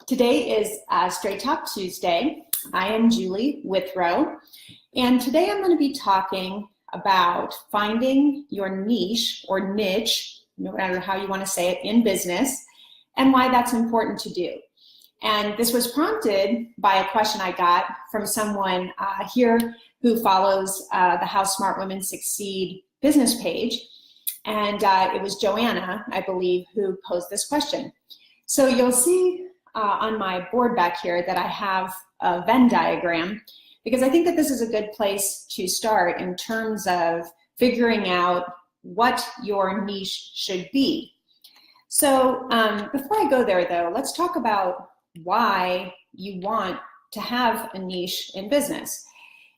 Today is Straight Talk Tuesday. I am Julie Withrow, and today I'm going to be talking about finding your niche or niche, no matter how you want to say it, in business, and why that's important to do. And this was prompted by a question I got from someone here who follows the How Smart Women Succeed business page. And it was Joanna, I believe, who posed this question. So you'll see on my board back here that I have a Venn diagram, because I think that this is a good place to start in terms of figuring out what your niche should be. So before I go there though, let's talk about why you want to have a niche in business.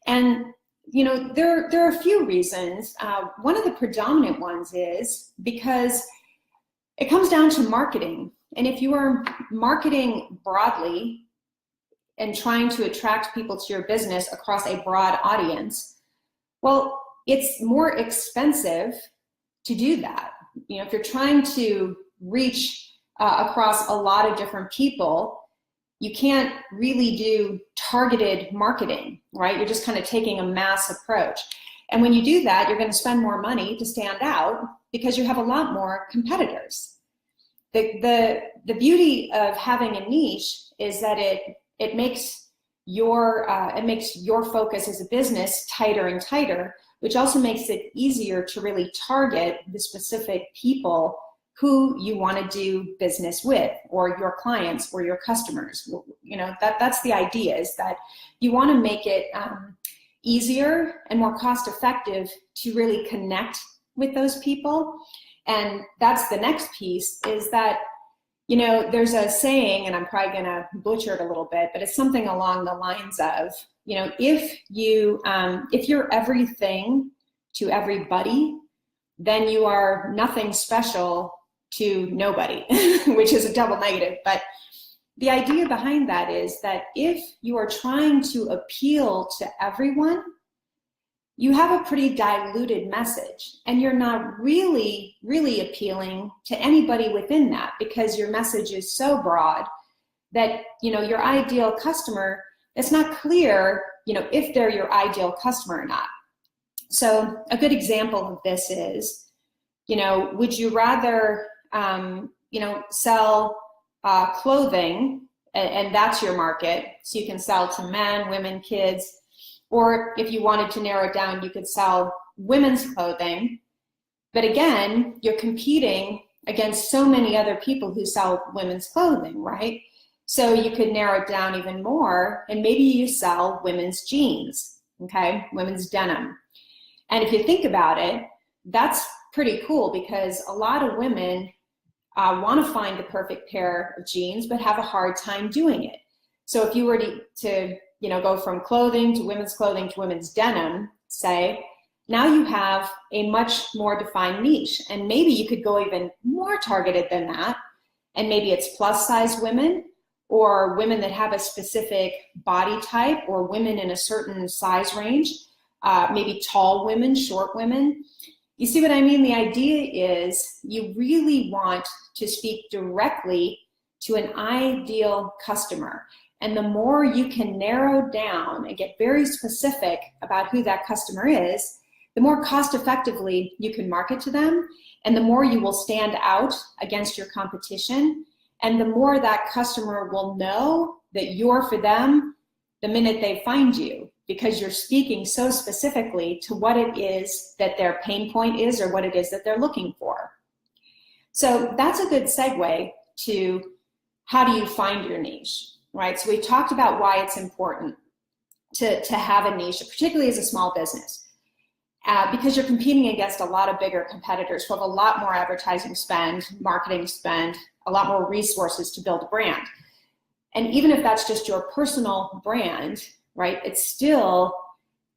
And you know, there are a few reasons. One of the predominant ones is because it comes down to marketing. And if you are marketing broadly and trying to attract people to your business across a broad audience, well, it's more expensive to do that. You know, if you're trying to reach across a lot of different people, you can't really do targeted marketing, right? You're just kind of taking a mass approach. And when you do that, you're going to spend more money to stand out because you have a lot more competitors. The beauty of having a niche is that it makes your focus as a business tighter and tighter, which also makes it easier to really target the specific people who you want to do business with, or your clients or your customers. You know, that's the idea, is that you want to make it easier and more cost effective to really connect with those people. And that's the next piece, is that, you know, there's a saying, and I'm probably going to butcher it a little bit, but it's something along the lines of, you know, if you're everything to everybody, then you are nothing special to nobody, which is a double negative. But the idea behind that is that if you are trying to appeal to everyone, you have a pretty diluted message, and you're not really appealing to anybody within that, because your message is so broad that, you know, your ideal customer, it's not clear, you know, if they're your ideal customer or not. So a good example of this is, you know, would you rather you know, sell clothing, and that's your market, so you can sell to men, women, kids, or if you wanted to narrow it down, you could sell women's clothing. But again, you're competing against so many other people who sell women's clothing, right? So you could narrow it down even more, and maybe you sell women's jeans, okay, women's denim. And if you think about it, that's pretty cool, because a lot of women want to find the perfect pair of jeans, but have a hard time doing it. So if you were to you know, go from clothing to women's denim, say, now you have a much more defined niche. And maybe you could go even more targeted than that. And maybe it's plus size women, or women that have a specific body type, or women in a certain size range, maybe tall women, short women. You see what I mean? The idea is you really want to speak directly to an ideal customer. And the more you can narrow down and get very specific about who that customer is, the more cost effectively you can market to them, and the more you will stand out against your competition, and the more that customer will know that you're for them the minute they find you, because you're speaking so specifically to what it is that their pain point is, or what it is that they're looking for. So that's a good segue to how do you find your niche, right? So we talked about why it's important to have a niche, particularly as a small business, because you're competing against a lot of bigger competitors who have a lot more advertising spend, marketing spend, a lot more resources to build a brand. And even if that's just your personal brand, right, it still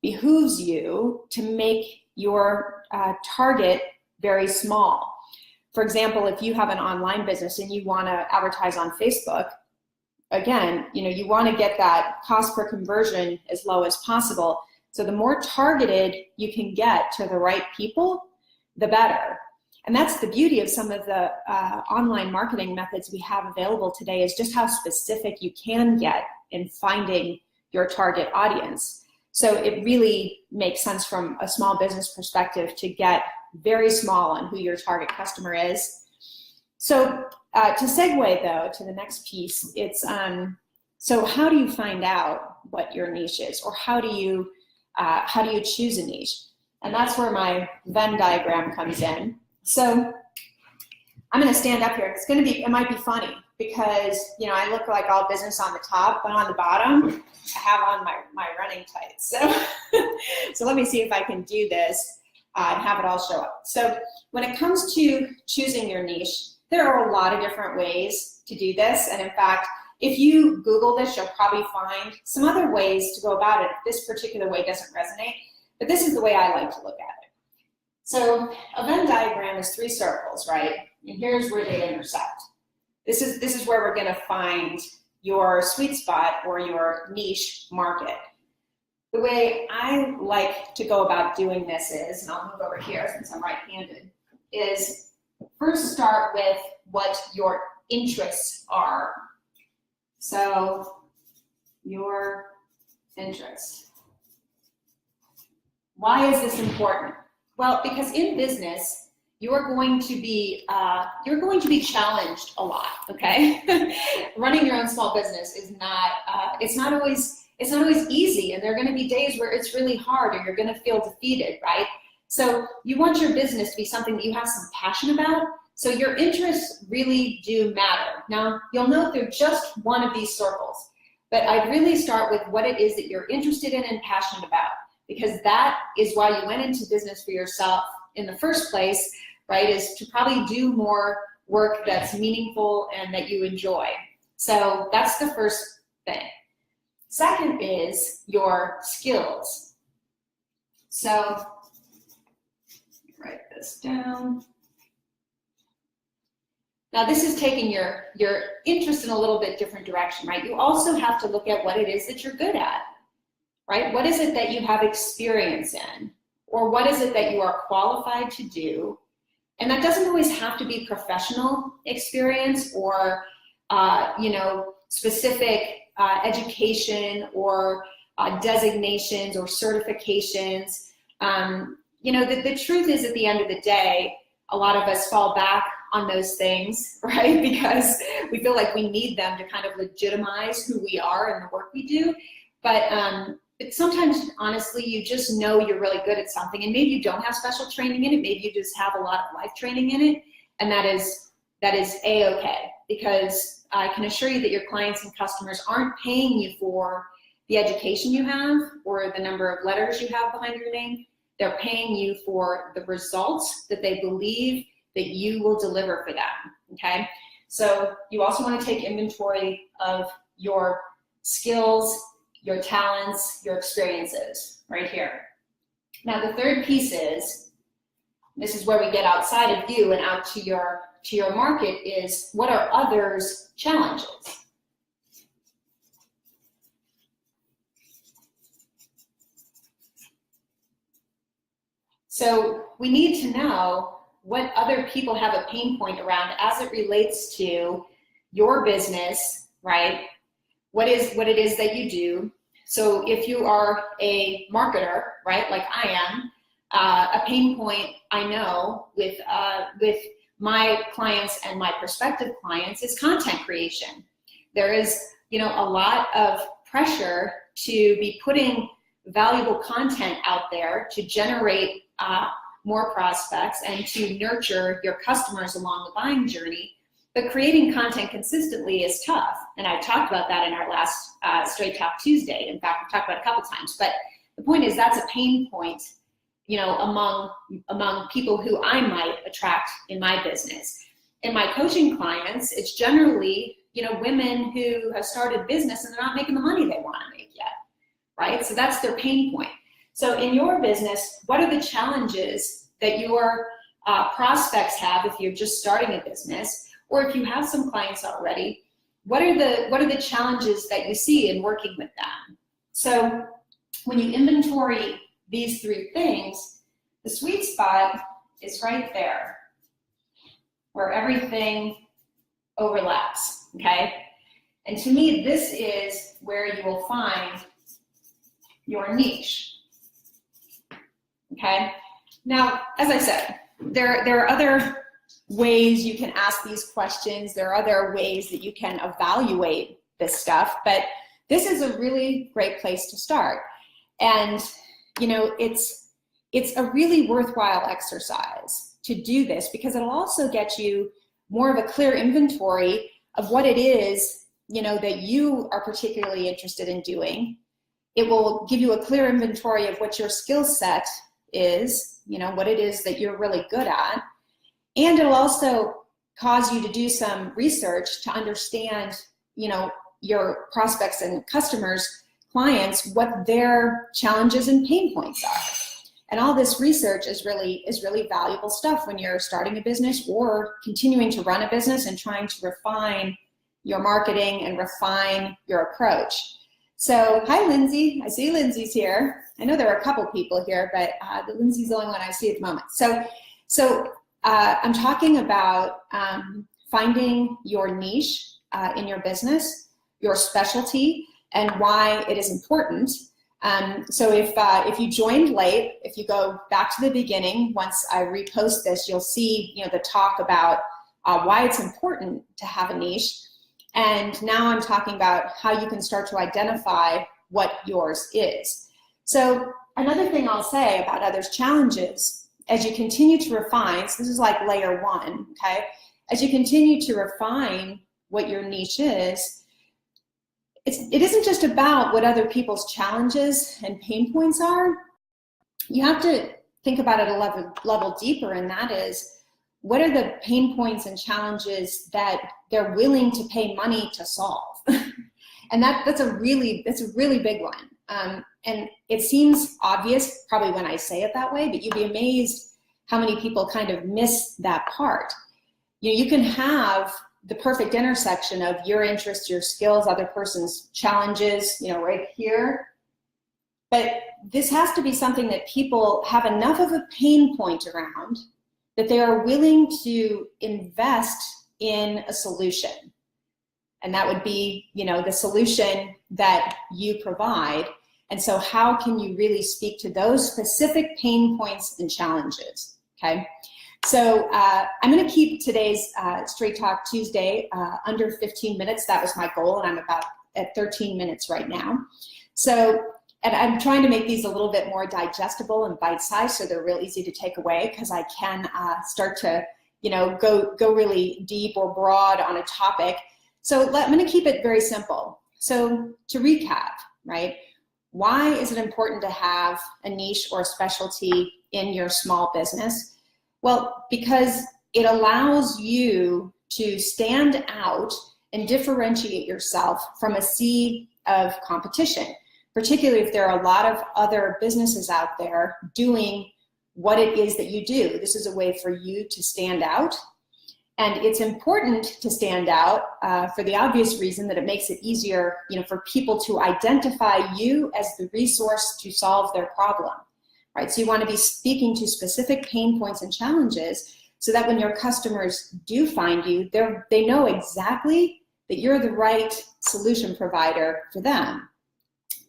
behooves you to make your target very small. For example, if you have an online business and you want to advertise on Facebook, again, you know, you want to get that cost per conversion as low as possible. So the more targeted you can get to the right people, the better. And that's the beauty of some of the online marketing methods we have available today, is just how specific you can get in finding your target audience. So it really makes sense from a small business perspective to get very small on who your target customer is. So to segue though to the next piece, it's so how do you find out what your niche is, or how do you choose a niche? And that's where my Venn diagram comes in. So I'm going to stand up here. It might be funny because, you know, I look like all business on the top, but on the bottom, I have on my running tights. So let me see if I can do this and have it all show up. So when it comes to choosing your niche, there are a lot of different ways to do this. And in fact, if you Google this, you'll probably find some other ways to go about it if this particular way doesn't resonate. But this is the way I like to look at it. So a Venn diagram is 3 circles, right? And here's where they intersect. This is where we're going to find your sweet spot or your niche market. The way I like to go about doing this is, and I'll move over here since I'm right-handed, is first start with what your interests are. So your interests. Why is this important? Well, because in business, you're going to be challenged a lot. Okay, running your own small business is not it's not always easy, and there are going to be days where it's really hard, or you're going to feel defeated, right? So you want your business to be something that you have some passion about. So your interests really do matter. Now you'll note they're just one of these circles, but I'd really start with what it is that you're interested in and passionate about, because that is why you went into business for yourself in the first place, right? Is to probably do more work that's meaningful and that you enjoy. So that's the first thing. Second is your skills. So write this down. Now this is taking your interest in a little bit different direction, right? You also have to look at what it is that you're good at, right? What is it that you have experience in? Or what is it that you are qualified to do? And that doesn't always have to be professional experience or specific education or designations or certifications. The truth is, at the end of the day, a lot of us fall back on those things, right? Because we feel like we need them to kind of legitimize who we are and the work we do. But sometimes, honestly, you just know you're really good at something, and maybe you don't have special training in it. Maybe you just have a lot of life training in it, and that is A-okay. Because I can assure you that your clients and customers aren't paying you for the education you have or the number of letters you have behind your name. They're paying you for the results that they believe that you will deliver for them, okay? So you also want to take inventory of your skills, your talents, your experiences, right here. Now the third piece is, this is where we get outside of you and out to your market, is what are others' challenges? So we need to know what other people have a pain point around as it relates to your business, right? What it is that you do. So if you are a marketer, right, like I am, a pain point I know with my clients and my prospective clients is content creation. There is, a lot of pressure to be putting valuable content out there to generate more prospects and to nurture your customers along the buying journey. But creating content consistently is tough. And I talked about that in our last Straight Talk Tuesday. In fact, we talked about it a couple times. But the point is, that's a pain point, among people who I might attract in my business. In my coaching clients, it's generally, women who have started business and they're not making the money they want to make yet, right? So that's their pain point. So in your business, what are the challenges that your prospects have if you're just starting a business, or if you have some clients already? What are the challenges that you see in working with them? So when you inventory these 3 things, the sweet spot is right there. where everything overlaps, okay? And to me, this is where you will find your niche, okay? Now, as I said, there are other ways you can ask these questions. There are other ways that you can evaluate this stuff, but this is a really great place to start. And, you know, it's a really worthwhile exercise to do this because it'll also get you more of a clear inventory of what it is, you know, that you are particularly interested in doing. It will give you a clear inventory of what your skill set is, you know, what it is that you're really good at. And it'll also cause you to do some research to understand, you know, your prospects and customers, clients, what their challenges and pain points are. And all this research is really valuable stuff when you're starting a business or continuing to run a business and trying to refine your marketing and refine your approach. So, hi, Lindsay. I see Lindsay's here. I know there are a couple people here, but Lindsay's the only one I see at the moment. So I'm talking about finding your niche in your business, your specialty, and why it is important. So if you joined late, if you go back to the beginning, once I repost this, you'll see, you know, the talk about why it's important to have a niche. And now I'm talking about how you can start to identify what yours is. So another thing I'll say about others' challenges, as you continue to refine, so this is like layer one, okay? As you continue to refine what your niche is, it isn't just about what other people's challenges and pain points are. You have to think about it a level deeper, and that is, what are the pain points and challenges that they're willing to pay money to solve? And that's a really big one. And it seems obvious probably when I say it that way, but you'd be amazed how many people kind of miss that part. You know, you can have the perfect intersection of your interests, your skills, other person's challenges, you know, right here. But this has to be something that people have enough of a pain point around that they are willing to invest in a solution. And that would be, you know, the solution that you provide. And so how can you really speak to those specific pain points and challenges, okay? So I'm gonna keep today's Straight Talk Tuesday under 15 minutes. That was my goal, and I'm about at 13 minutes right now. So, and I'm trying to make these a little bit more digestible and bite-sized so they're real easy to take away, because I can start to, you know, go really deep or broad on a topic. So I'm gonna keep it very simple. So to recap, right? Why is it important to have a niche or a specialty in your small business? Well, because it allows you to stand out and differentiate yourself from a sea of competition, particularly if there are a lot of other businesses out there doing what it is that you do. This is a way for you to stand out. And it's important to stand out for the obvious reason that it makes it easier, you know, for people to identify you as the resource to solve their problem. Right, so you want to be speaking to specific pain points and challenges so that when your customers do find you, they know exactly that you're the right solution provider for them.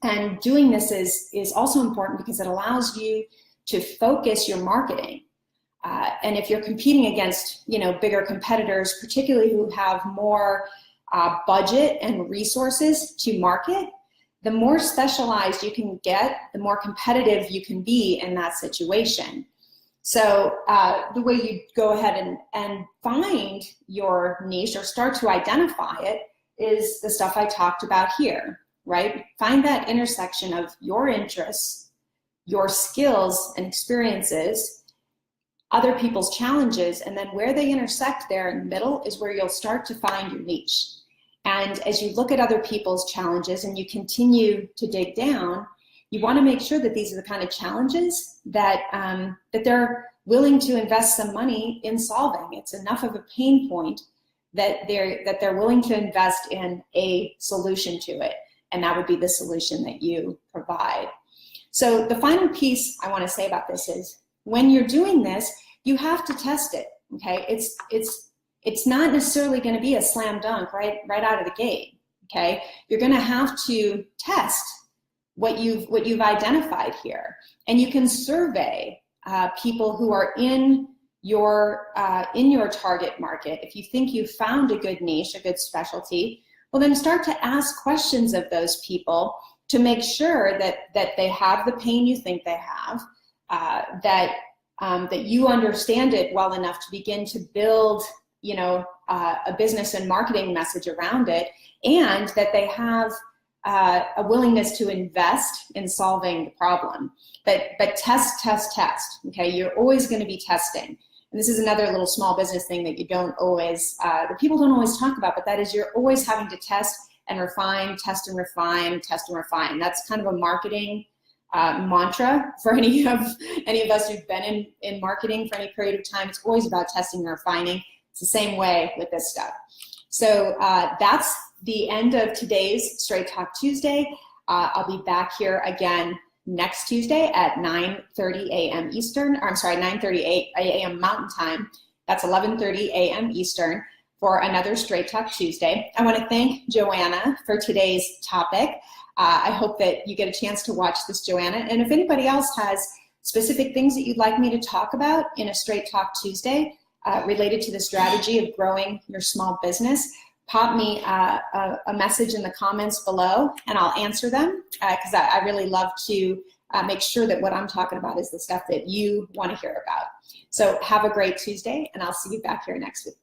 And doing this is also important because it allows you to focus your marketing. And if you're competing against, you know, bigger competitors, particularly who have more budget and resources to market, the more specialized you can get, the more competitive you can be in that situation. So the way you go ahead and find your niche or start to identify it is the stuff I talked about here, right? Find that intersection of your interests, your skills and experiences, other people's challenges, and then where they intersect there in the middle is where you'll start to find your niche. And as you look at other people's challenges and you continue to dig down, you want to make sure that these are the kind of challenges that that they're willing to invest some money in solving. It's enough of a pain point that they're willing to invest in a solution to it, and that would be the solution that you provide. So the final piece I want to say about this is when you're doing this, you have to test it. Okay, it's it's not necessarily going to be a slam dunk right out of the gate. Okay, you're going to have to test what you've identified here, and you can survey people who are in your target market. If you think you've found a good niche, a good specialty, well, then start to ask questions of those people to make sure that they have the pain you think they have, that you understand it well enough to begin to build, a business and marketing message around it, and that they have a willingness to invest in solving the problem. But test. Okay, you're always going to be testing. And this is another little small business thing that you don't always, that people don't always talk about, but that is you're always having to test and refine, test and refine, test and refine. That's kind of a marketing mantra for any of us who've been in marketing for any period of time. It's always about testing and refining. It's the same way with this stuff. So that's the end of today's Straight Talk Tuesday. I'll be back here again next Tuesday at 9:30 a.m. Eastern, or I'm sorry, 9:30 a.m. Mountain Time. That's 11:30 a.m. Eastern for another Straight Talk Tuesday. I want to thank Joanna for today's topic. I hope that you get a chance to watch this, Joanna. And if anybody else has specific things that you'd like me to talk about in a Straight Talk Tuesday related to the strategy of growing your small business, pop me a message in the comments below and I'll answer them, because I really love to make sure that what I'm talking about is the stuff that you want to hear about. So have a great Tuesday, and I'll see you back here next week.